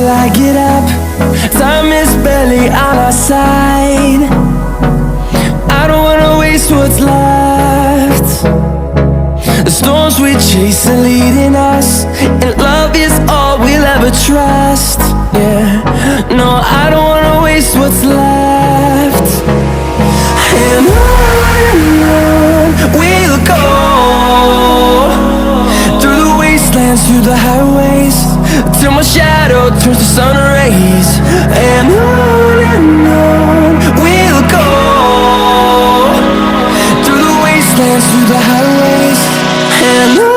till I get up. Time is barely on our side. I don't wanna waste what's left. The storms we chase are leading us, and love is all we'll ever trust. Yeah, no, I don't wanna waste what's left. And on we'll go, through the wastelands, through the highways, till my shadow turns to sun rays. And on we'll go, through the wastelands, through the highways, and on.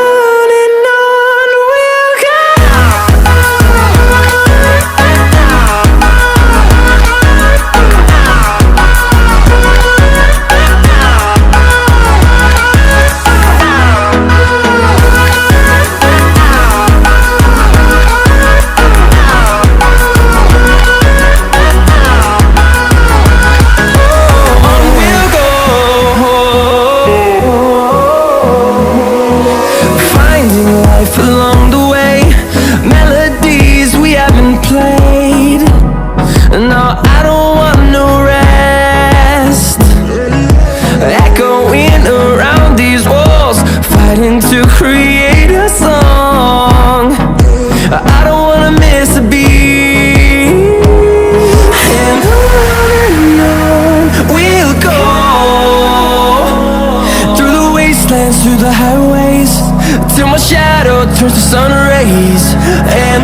Along the way, melodies we haven't played. No, I don't want no rest. Echoing around these walls, fighting to create a song. I don't wanna miss a beat. And on we'll go, through the wastelands, through the highways, till my shadow turns to sun rays. And